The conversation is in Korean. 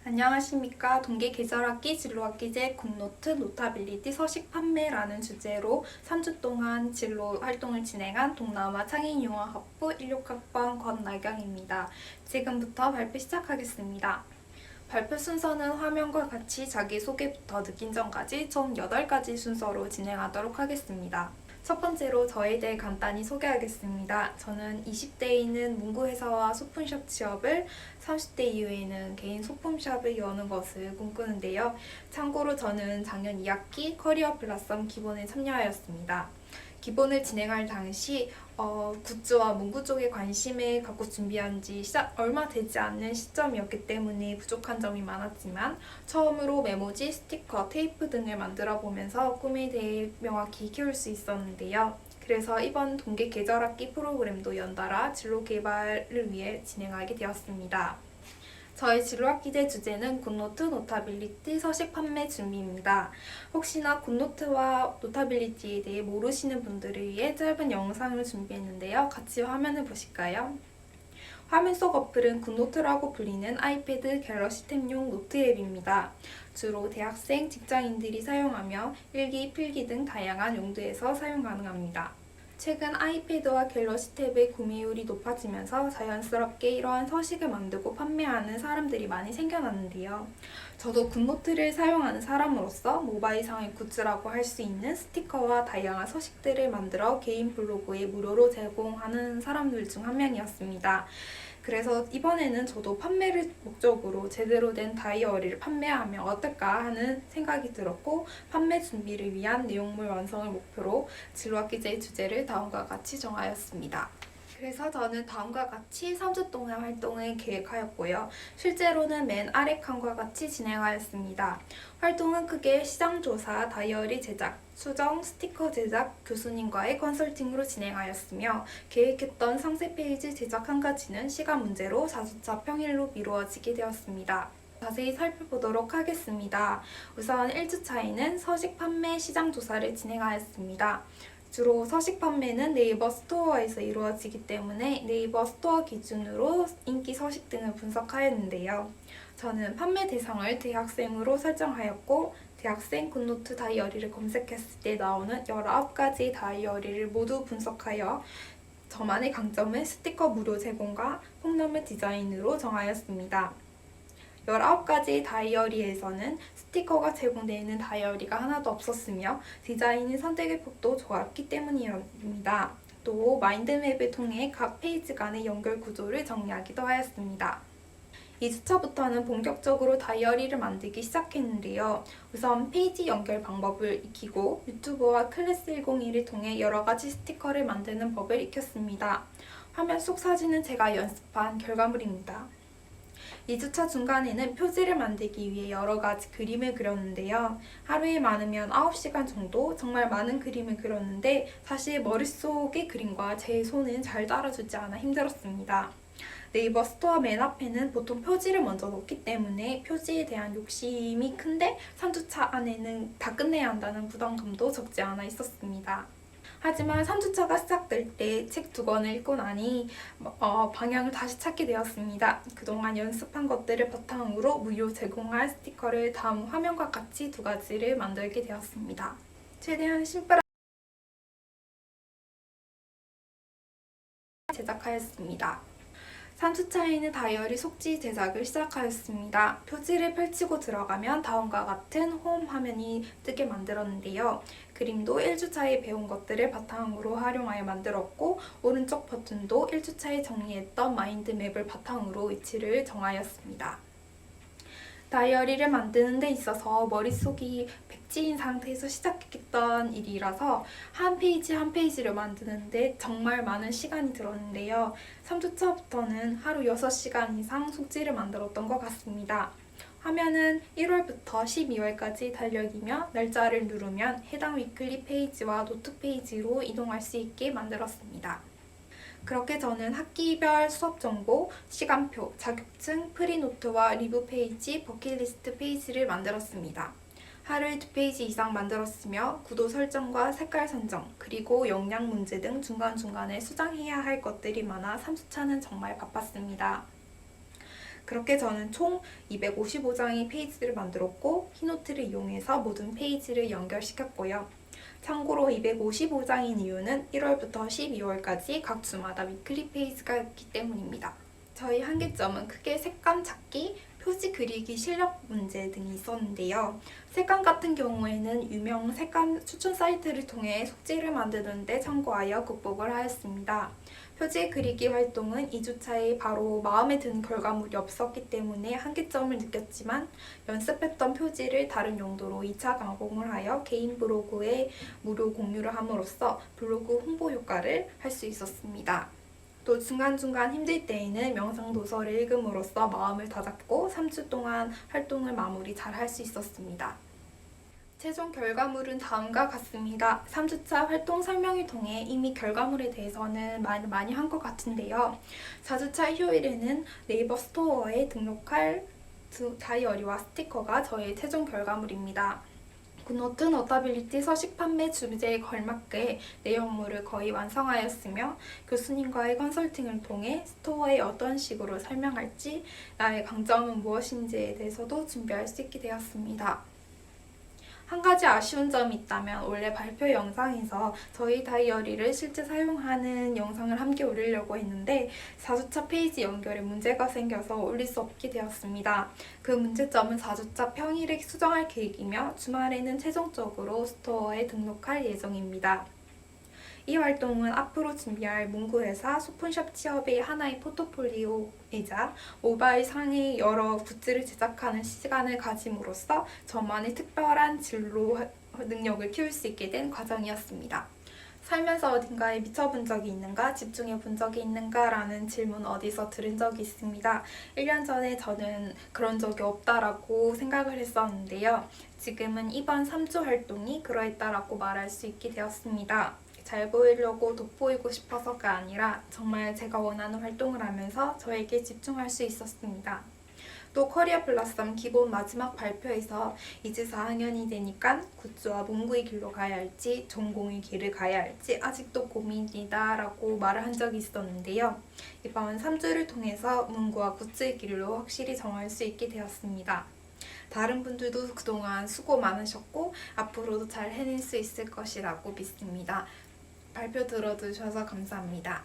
안녕하십니까. 동계 계절학기 진로학기제 굿노트 노타빌리티 서식 판매라는 주제로 3주 동안 진로 활동을 진행한 동남아 창의융합학부 16학번 권나경입니다. 지금부터 발표 시작하겠습니다. 발표 순서는 화면과 같이 자기소개부터 느낀 점까지 총 8가지 순서로 진행하도록 하겠습니다. 첫 번째로 저에 대해 간단히 소개하겠습니다. 저는 20대에는 문구회사와 소품샵 취업을, 30대 이후에는 개인 소품샵을 여는 것을 꿈꾸는데요. 참고로 저는 작년 2학기 커리어 블라썸 기본에 참여하였습니다. 기본을 진행할 당시 굿즈와 문구 쪽에 관심을 갖고 준비한 지 얼마 되지 않는 시점이었기 때문에 부족한 점이 많았지만 처음으로 메모지, 스티커, 테이프 등을 만들어 보면서 꿈에 대해 명확히 키울 수 있었는데요. 그래서 이번 동계 계절학기 프로그램도 연달아 진로 개발을 위해 진행하게 되었습니다. 저희 진로학기제 주제는 굿노트, 노타빌리티, 서식 판매 준비입니다. 혹시나 굿노트와 노타빌리티에 대해 모르시는 분들을 위해 짧은 영상을 준비했는데요. 같이 화면을 보실까요? 화면 속 어플은 굿노트라고 불리는 아이패드 갤럭시 탭용 노트 앱입니다. 주로 대학생, 직장인들이 사용하며 일기, 필기 등 다양한 용도에서 사용 가능합니다. 최근 아이패드와 갤럭시 탭의 구매율이 높아지면서 자연스럽게 이러한 서식을 만들고 판매하는 사람들이 많이 생겨났는데요. 저도 굿노트를 사용하는 사람으로서 모바일상의 굿즈라고 할 수 있는 스티커와 다양한 서식들을 만들어 개인 블로그에 무료로 제공하는 사람들 중 한 명이었습니다. 그래서 이번에는 저도 판매를 목적으로 제대로 된 다이어리를 판매하면 어떨까 하는 생각이 들었고, 판매 준비를 위한 내용물 완성을 목표로 진로학기제의 주제를 다음과 같이 정하였습니다. 그래서 저는 다음과 같이 3주 동안 활동을 계획하였고요. 실제로는 맨 아래 칸과 같이 진행하였습니다. 활동은 크게 시장조사, 다이어리 제작, 수정, 스티커 제작, 교수님과의 컨설팅으로 진행하였으며 계획했던 상세 페이지 제작 한 가지는 시간 문제로 4주차 평일로 미루어지게 되었습니다. 자세히 살펴보도록 하겠습니다. 우선 1주차에는 서식 판매 시장 조사를 진행하였습니다. 주로 서식 판매는 네이버 스토어에서 이루어지기 때문에 네이버 스토어 기준으로 인기 서식 등을 분석하였는데요. 저는 판매 대상을 대학생으로 설정하였고, 대학생 굿노트 다이어리를 검색했을 때 나오는 19가지 다이어리를 모두 분석하여 저만의 강점은 스티커 무료 제공과 폭나무 디자인으로 정하였습니다. 19가지 다이어리에서는 스티커가 제공되어 있는 다이어리가 하나도 없었으며 디자인의 선택의 폭도 좋았기 때문입니다. 또 마인드맵을 통해 각 페이지 간의 연결 구조를 정리하기도 하였습니다. 2주차부터는 본격적으로 다이어리를 만들기 시작했는데요. 우선 페이지 연결 방법을 익히고 유튜브와 클래스 101을 통해 여러가지 스티커를 만드는 법을 익혔습니다. 화면 속 사진은 제가 연습한 결과물입니다. 2주차 중간에는 표지를 만들기 위해 여러가지 그림을 그렸는데요. 하루에 많으면 9시간 정도 정말 많은 그림을 그렸는데 사실 머릿속의 그림과 제 손은 잘 따라주지 않아 힘들었습니다. 네이버 스토어 맨 앞에는 보통 표지를 먼저 넣기 때문에 표지에 대한 욕심이 큰데 3주차 안에는 다 끝내야 한다는 부담감도 적지 않아 있었습니다. 하지만 3주차가 시작될 때 책 2권을 읽고 나니 방향을 다시 찾게 되었습니다. 그동안 연습한 것들을 바탕으로 무료 제공할 스티커를 다음 화면과 같이 2가지를 만들게 되었습니다. 최대한 심플하게 제작하였습니다. 3주차에는 다이어리 속지 제작을 시작하였습니다. 표지를 펼치고 들어가면 다음과 같은 홈 화면이 뜨게 만들었는데요. 그림도 1주차에 배운 것들을 바탕으로 활용하여 만들었고, 오른쪽 버튼도 1주차에 정리했던 마인드맵을 바탕으로 위치를 정하였습니다. 다이어리를 만드는 데 있어서 머릿속이 백지인 상태에서 시작했던 일이라서 한 페이지 한 페이지를 만드는데 정말 많은 시간이 들었는데요. 3주차부터는 하루 6시간 이상 속지를 만들었던 것 같습니다. 화면은 1월부터 12월까지 달력이며 날짜를 누르면 해당 위클리 페이지와 노트 페이지로 이동할 수 있게 만들었습니다. 그렇게 저는 학기별 수업 정보, 시간표, 자격증, 프리노트와 리뷰 페이지, 버킷리스트 페이지를 만들었습니다. 하루에 2페이지 이상 만들었으며 구도 설정과 색깔 선정, 그리고 영양 문제 등 중간중간에 수정해야 할 것들이 많아 3주차는 정말 바빴습니다. 그렇게 저는 총 255장의 페이지를 만들었고 키노트를 이용해서 모든 페이지를 연결시켰고요. 참고로 255장인 이유는 1월부터 12월까지 각 주마다 위클리 페이지가 있기 때문입니다. 저희 한계점은 크게 색감 찾기, 표지 그리기 실력 문제 등이 있었는데요. 색감 같은 경우에는 유명 색감 추천 사이트를 통해 속지를 만드는데 참고하여 극복을 하였습니다. 표지 그리기 활동은 2주차에 바로 마음에 드는 결과물이 없었기 때문에 한계점을 느꼈지만 연습했던 표지를 다른 용도로 2차 가공을 하여 개인 블로그에 무료 공유를 함으로써 블로그 홍보 효과를 할 수 있었습니다. 또 중간중간 힘들 때에는 명상 도서를 읽음으로써 마음을 다잡고 3주 동안 활동을 마무리 잘 할 수 있었습니다. 최종 결과물은 다음과 같습니다. 3주차 활동 설명을 통해 이미 결과물에 대해서는 많이 한 것 같은데요. 4주차 휴일에는 네이버 스토어에 등록할 다이어리와 스티커가 저의 최종 결과물입니다. 굿노트 노타빌리티 서식 판매 주제에 걸맞게 내용물을 거의 완성하였으며 교수님과의 컨설팅을 통해 스토어에 어떤 식으로 설명할지, 나의 강점은 무엇인지에 대해서도 준비할 수 있게 되었습니다. 한 가지 아쉬운 점이 있다면 원래 발표 영상에서 저희 다이어리를 실제 사용하는 영상을 함께 올리려고 했는데 4주차 페이지 연결에 문제가 생겨서 올릴 수 없게 되었습니다. 그 문제점은 4주차 평일에 수정할 계획이며 주말에는 최종적으로 스토어에 등록할 예정입니다. 이 활동은 앞으로 준비할 문구회사 소품샵 취업의 하나의 포트폴리오이자 모바일 상의 여러 굿즈를 제작하는 시간을 가짐으로써 저만의 특별한 진로 능력을 키울 수 있게 된 과정이었습니다. 살면서 어딘가에 미쳐본 적이 있는가, 집중해 본 적이 있는가 라는 질문 어디서 들은 적이 있습니다. 1년 전에 저는 그런 적이 없다라고 생각을 했었는데요. 지금은 이번 3주 활동이 그러했다라고 말할 수 있게 되었습니다. 잘 보이려고 돋보이고 싶어서가 아니라 정말 제가 원하는 활동을 하면서 저에게 집중할 수 있었습니다. 또 커리어 블라썸 기본 마지막 발표에서 이제 4학년이 되니까 굿즈와 문구의 길로 가야 할지 전공의 길을 가야 할지 아직도 고민이다 라고 말을 한 적이 있었는데요. 이번 3주를 통해서 문구와 굿즈의 길로 확실히 정할 수 있게 되었습니다. 다른 분들도 그동안 수고 많으셨고 앞으로도 잘 해낼 수 있을 것이라고 믿습니다. 발표 들어주셔서 감사합니다.